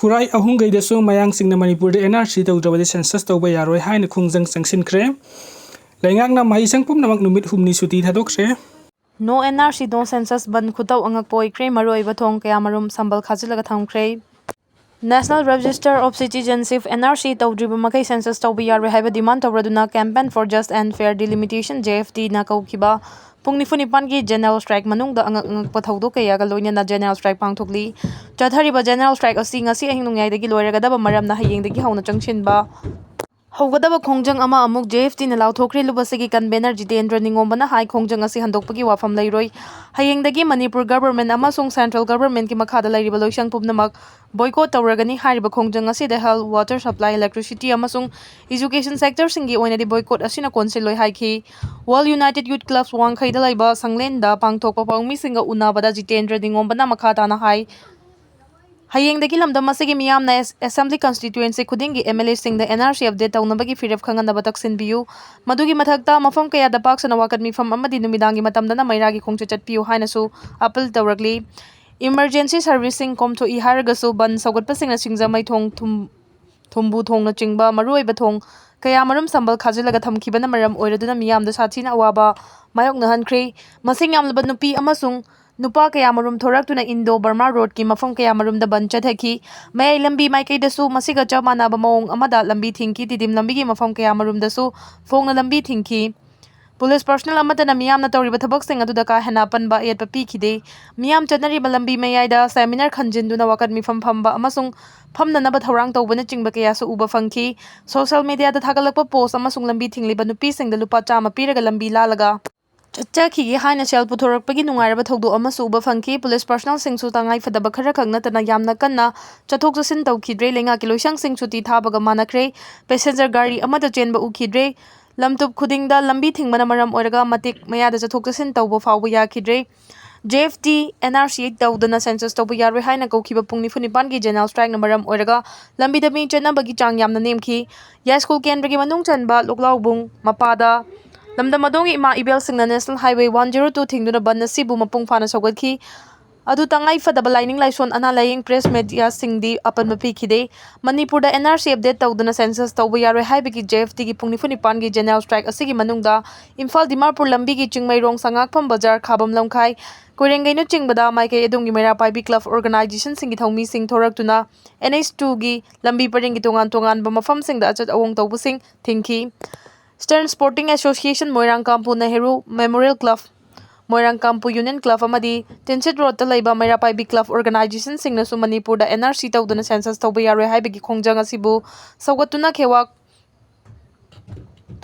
खुराई अहुंगैदसु मयांगसिंगना Manipur NRC तौद्रबदि census तौबा यारोय हायना खुंजंग संगसिनख्रे लेंगांगना माहिसंग पुमनमक नुमित हुमनी सुति थादोखरे नो एनआरसी नो सेंसस बन खुतौ अंगकपोइख्रे मरोइबा थोंग कयामरुम संबल खाजिलगा थमख्रे national register of citizenship NRC तौद्रिबा मकै सेंसस तौबा यारोय हाइबा डिमांड तौरदुना campaign for just and fair delimitation JFD ना कौखिबा पुंग निफु निपान की जनरल स्ट्राइक मनुंगदा अंगक पथौदो कयागा लोइना जनरल स्ट्राइक पांगथोकली चथरिबा जनरल स्ट्राइक असी ngasi अहिंग नुंगाइदगी लोइरगदबा मरमना हयेंगदगी हौना चंगसिनबा हौगदबा खोंजंग अमा अमुक जेएफटी ना लाउथोखरे लुबसगी कन्वेनर जितेंद्र निंगोंबना हाई खोंजंग असी हंदोकपगी वाफम लैरोय हयेंगदगी मणिपुर गवर्नमेंट अमसुंग सेंट्रल गवर्नमेंट की मखादा लैरिबा लोइसंग पुमनमक बॉयकॉट तौरगनी हारिबा खोंजंग असीदा हेल्थ वाटर सप्लाई इलेक्ट्रिसिटी अमसुंग एजुकेशन सेक्टर सिंगी ओइनादि बॉयकॉट असीना कोनसिलोय हाइखी वर्ल्ड यूनाइटेड यूथ क्लब्स वांगखैदा लैबा संगलेंदा पांगथोकपा पाउमीसिंगा उनाबदा जितेंद्र निंगोंबना मखाताना हाई हयेंगदगी लमदम असिगी मियामना असेंबली कॉन्स्टिट्यूएंसी खुदिंगी एमएलए सिंगदा एनआरसी अपडेट तौनबगी फिरफ खंगनबा तक्सिनबियु मदुगी मथक्ता मफम कयादा पाक्सना वाकत मिफम अमदि नुमिदांगी मतमदना मैरागी खोंगचे चटपियु हाइनसु अपील तौरगली इमरजेंसी सर्विसिंग कोमथोई हारगसु बन सौगतपसिंगना सिंगजमै थोंग थुम्बु थोंगना चिंगबा मरुओइबा थोंग कयामरुम संबल खाजिलगा थमखिबना मरम ओइरदुना मियामदा साथीना अवाबा मायोकनहनख्रे मसिंग यामलबा नुपी अमसुंग नुपा कयामरुम थोरक्तुना इंडो बर्मा रोड की मफम कयामरुमदा बन चथखी मयाई लंबी माइकैदसु मसिगा चप मानाबा मओंग अमदा लंबी थिंकी तिदिम लंबीगी मफम कयामरुमदसु फोंगना लंबी थिंकी पुलिस पर्सनल अमतना मियामना तौरिबा थबकसिंग अदुदा का हेना पनबा एयतपा पीखिदे मियाम चतनरिबा लंबी मयाइदा सेमिनार खंजिनदुना वाकत मिफम फंबा अमसुंग फमननबा थौरांग तौबना चिंगबा कयासु उबा फंखी सोशल मीडिया दा थागलकपा पोस्ट अमसुंग लंबी थिंगलिबा नुपीसिंगदा लुपा चामा पीरगा लंबी लालगा चच्चाखिगे हाइना सेल पुथोरकपगी नुंगाइरबा थौदो अमसु उबा फंखी पुलिस पर्सनल सिंगसु तंगाई फदबा खरा खंगनतना यामना कन्ना चथोक चसिन तौखिद्रे लेंगा की लोइसंग सिंग सुति थाबगा मानख्रे पैसेंजर गाड़ी अमदा चेनबा उखिद्रे लमतुब खुदिंगदा लंबी थिंगमना मरम ओइरगा मतिक मयादा चथोक चसिन तौबा फावबा याखिद्रे जेएफटी एनआरसी तौदना सेंसस तौबा यारोय हाइना कौखिबा पुंग निफु निपान की जनरल स्ट्राइक मरम ओइरगा लंबीदा मी चेनबगी चांग यामना नेमखी या स्कूल केंद्रगी मनुंग चनबा लोकलाउबुंग मपादा लमदम अदोंगी इमा इबेलसिंगना नेशनल हाईवे 102 थिंगदुना बन असिबु मपुंग फाना सौगतखी अदु तंगाई फदबा लाइनिंग लाइसोन अना लाइंग प्रेस मीडिया सिंगदी अपन पीखिदे मणिपुर एनआरसी अपडेट तौदना सेंसस तौबा यारोय हाइबगी जेएफटी की पुंग निफु निपान की जनरल स्ट्राइक असिगी मनुंगदा इम्फाल दिमापुर लंबी की चिंगमैरोंग संगाकफम बाजार खाबम लमखाई कोइरेंगैनो चिंगबदा माइके एदोंगी मेरा पाइबी क्लब ऑर्गेनाइजेशन सिंगी थौमी सिंग थोरक्तुना NH2 की लंबी परेंगी तोंगान तोंगान मफम सिंगदा अचत अवोंग तौबसिंग थिंकी स्टर्न sporting association Moirang Kampu Nehru memorial club Moirang Kampu union club अमदी तिनसिट रोड लैबा मेरा पाइबी क्लब ऑर्गेनाइजेशन सिंगनसु मणिपुर एनआरसी तौदना सेंसस तौबा यारोय हाइबगी खोंजंग असिबु सौगतुना खेवाक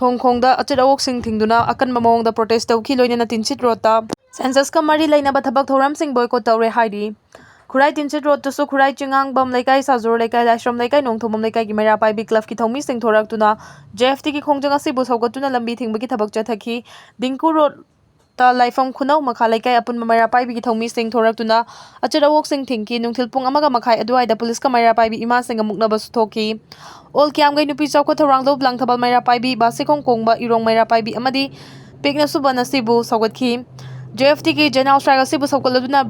थोंगखोंगदा अचत अवोकसिंग थिंगदुना अकनबा मओंगदा प्रोटेस्ट तौखी लोइना तिनसिट रोडता सेंसस का मरी लैनबा थबक थौरामसिंग बॉयकॉट तौरे हाइदी खुराई तिनसिट रोड तसु खुराई चिंगांगबम लेकाई साजोर लेकाई लाइश्रम लेकाई नोंथोमम लेकाई की मेरा पाइबी क्लब की थौमी सिंग थोरक्तुना जेएफटी की खोंजंग असिबु सौगतुना लंबी थिंगबगी थबक चथखी दिंकु रोड ता लाइफम खुनौ मखा लेकाई अपुन मेरा पाइबी की थौमी सिंग थोरक्तुना अचत अवोक सिंग थिंकी नुंथिल पुंग अमगा मखाई अदुआइदा पुलिस का मेरा पाइबी इमा सिंग मुकनबा सुथोकी ओल क्यामगै नुपी चौको थौरांग लोब लांगथबल मेरा पाइबी बासिकोंग कोंगबा इरोंग मेरा पाइबी अमदी पिकनसु बनसिबु सौगतखी जेएफटी की जनरल स्ट्राइक असिबु सौगतलदुना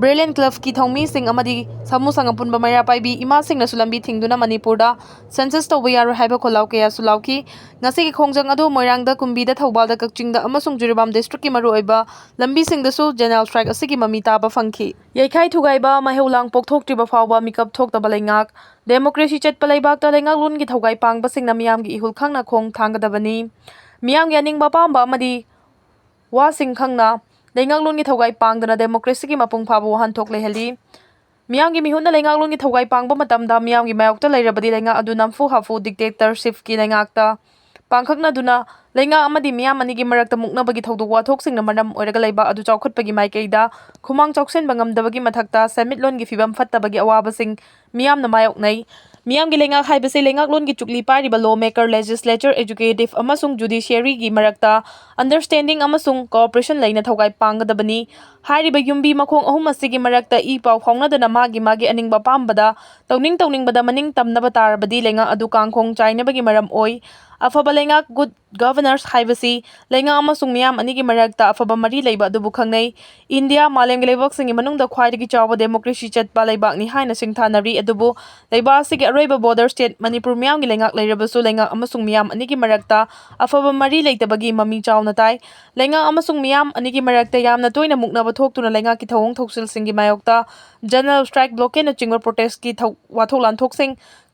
ब्रिलियंट क्लब की थौमी सिंग अमदी समूह संगपुनबा मेरा पाइबी इमा सिंग लंबी थिंगदुना मणिपुरदा सेंसस तौबा यारोय हाइबा खोलाव कयासु लाउकी ngasi की खोंजंग अदु मोइरांगदा कुंबीदा थौबालदा कक्चिंगदा अमसुंग जुरिबाम डिस्ट्रिक्ट की मरुओइबा लंबी सिंगदसु जनरल स्ट्राइक असिगी ममी ताबा फंखी यैखाई थुगाइबा महेउलांग पोकथोक्त्रिबा फावबा मिकअप थोक्तबा लैंगाक डेमोक्रेसी चटपा लैबाकता लैंगाक लोन की थौगाई पांगबा सिंगना मियामगी इहुल खंगना खोंग थांगदबनी मियामगी अनिंगबा पांबा अमदी वा सिंग खंगना लैंगाक की थौगाई पांगदना डेमोक्रेसी की मपुंग फाबा वहानथोक लेहली मियामगी मिहुना लैंगाक की थौगाई पांगबा मतमदा मियामगी मायोक्ता लैरबदी लैंगाक अदु नमफु हाफु डिक्टेटरशिप की लैंगाकता पांखकनादुना लैंगाक अमदी मियाम अनिगी मरक्ता मुकनबगी थौदोक वाथोकसिंगना मरम ओइरगा लैबा अदु चौखटपगी माइकैदा खुमांग चौक्सेनबा ngamdabagi मथक्ता सेमिटलोन की फिबम फत्तबगी अवाबसिंग मियामना मायोकनै मियाम की लेंगाक हाइबसे लेंगाक लोन की चुकली पारिबा लॉ मेकर लेजिस्लेचर एजुकेटिव अमसुंग जुडिशियरी की मरक्ता अंडरस्टैंडिंग अमसुंग कोऑपरेशन लैना थौगाई पांगदबनी हाइरिबा युम्बी मखोंग अहुम असिगी मरक्ता ई पाउ फाउनदना मागी अनिंगबा पांबदा तौनिंगबदा मनिंग तमनबा तारबदी लेंगा अदु कांगखोंग चाइनबगी मरम ओइ Afaba leingak good governors haibasi leingak amasung miyam anigi marakta afaba mari leiba adubu khangnei. India malemgi leibaksingi manungda khwaidagi chawba democracy chatpa leibakni haina singthanari adubu leiba asigi aroiba border state Manipur miyamgi leingak leirabasu leingak amasung miyam anigi marakta afaba mari leitabagi mami chawna tai. Leingak amasung miyam anigi marakta yamna toina muknaba thoktuna leingak ki thawong thoksil singi mayokta general strike blockade na chingwa protest ki wathok lanthok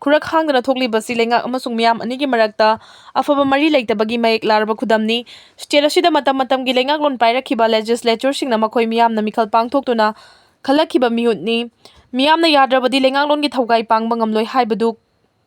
Kurak hangdana thokli basi leingak amasung miyam anigi marakta afaba mari leitabagi mayek laraba khudamni. State asida matam gi leingak lon pairakhiba legislature singna makhoi miyamna mikhal pangthoktuna khalakhiba mihutni. Miyamna yadrabadi leingak lon gi thaugai pangba ngamloi haibadu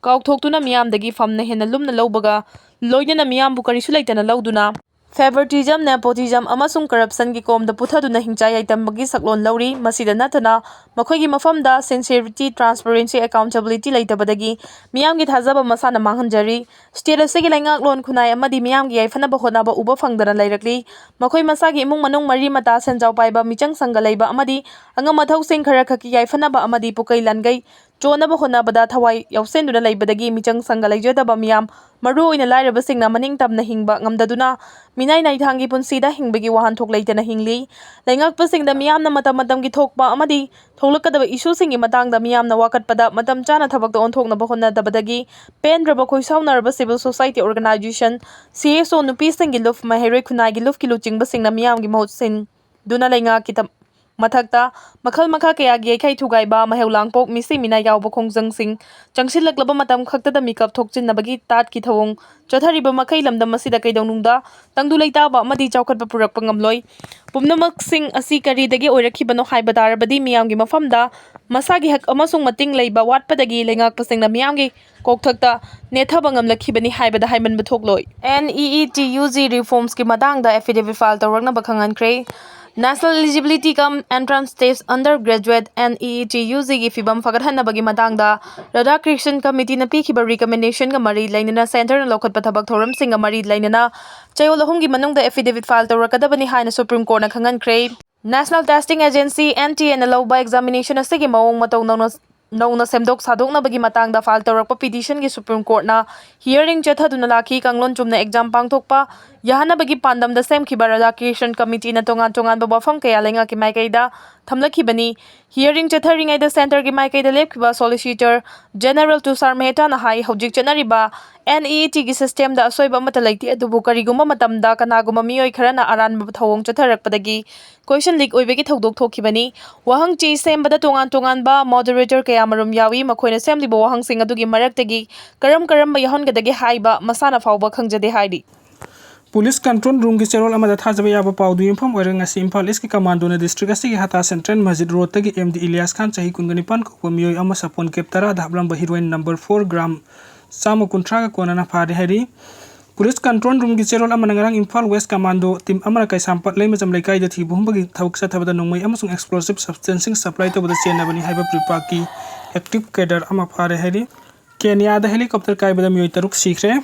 kaukthokuna miyamdagi famna hena lumna lawbaga loinana miyambu karisu leitana lawduna favoritism, nepotism amasung corruption gi komda puthaduna hingchai aitambagi saklon lawri masida natana makhoigi mafamda sincerity, transparency, accountability leitabadagi miyamgi thajaba masana manghanjari. State asigi leingak lon khunai amadi miyamgi yaifanaba honaba uba phangdana leirakli makhoi masagi imung manung mari mata senjau paiba michang sangga leiba amadi angam mathau sing khara khaki yaifanaba amadi pukai langai chonaba honabada thawai yausenduna leibadagi michang sangga leijadaba miyam maru oina lairaba singna maning tamna hingba ngamdaduna minai naithangi punsida hingbagi wahanthok leitana hingli leingak pasingda miyamna matam gi thokpa amadi tholakadaba issue singi matangda miyamna wakatpada matam chana thabakta onthoknaba honnadabadagi pendraba khoisaunaraba civil society organization CSO nupi singi luf maheroi khunai gi luf kilu chingba singna miyamgi mahut sin duna leingak kitam mathakta makhal makha kaya gi khai thugaiba maheulang misi mina yawba khongjang sing changsilaklaba matam khaktada mikap thokchinnabagi tat ki thawong chathariba makhai lamdam masida kaidawnungda tangdu leitaba amadi chawkhatba purakpa ngamloi pumnamak sing asi karidagi oirakhibano haiba darabadi miyamgi mafamda masagi hak amasung mating leiba watpadagi leingak pasingna miyamgi kokthakta nethaba ngamlakhibani haibada haimanba thokloi. NEETUG reforms ki matangda affidavit file tawraknaba khangankre. National Eligibility Cum Entrance Test Undergraduate NEETUG gi fibam fagathanabagi matangda Radhakrishnan Committee na pikhiba recommendation ga mari lainana center na lokhatpa thabak thoram singa mari lainana chayol ahum gi manungda affidavit file tawrakadabani haina Supreme Court na khangankre. National Testing Agency NTA na lawba examination asigi mawong mataw nauna semdok sadoknabagi matangda file tawrakpa petition gi Supreme Court na hearing chathaduna lakhi kanglon chumna exam pangthokpa yahanabagi pandamda semkhiba Radhakrishnan Committee na tongan wafam kaya leingak ki maikaida thamlakhibani. Hearing chatharingaida center gi maikaida lepkhiba Solicitor General Tushar Mehta na hai hojik chanariba NEET gi system da asoiba amata leiti adubu kariguma matamda kanaguma mioi kharana aranba thawong chatharakpadagi question leak oibagi thodok thokhibani. Wahang chi sembada tongan ba moderator kaya marum yawi makhoina semliba wahang sing adugi maraktagi karam ba yahongadagi haiba masana fawba khangjade haidi. Police control room ki cherol amada thajaba yaba pawdu infam oirang asi Imphal East ki commando na district asi hata central masjid road tagi MD Ilyas Khan chahi kunganipan ko mioi ama sapon kep tara dhablam heroin number 4 gram samo kuntra ka kona na phari hari. Police control room ki cherol amana ngarang Imphal West commando team amana kai sampat lai majam lai kai da thi buhumbagi thawk sa thabada nongmai amasung explosive substancing supply to bada chena bani haiba pripaki active cadre ama phari hari. Kenya da helicopter kai bada mioi taruk Sikhre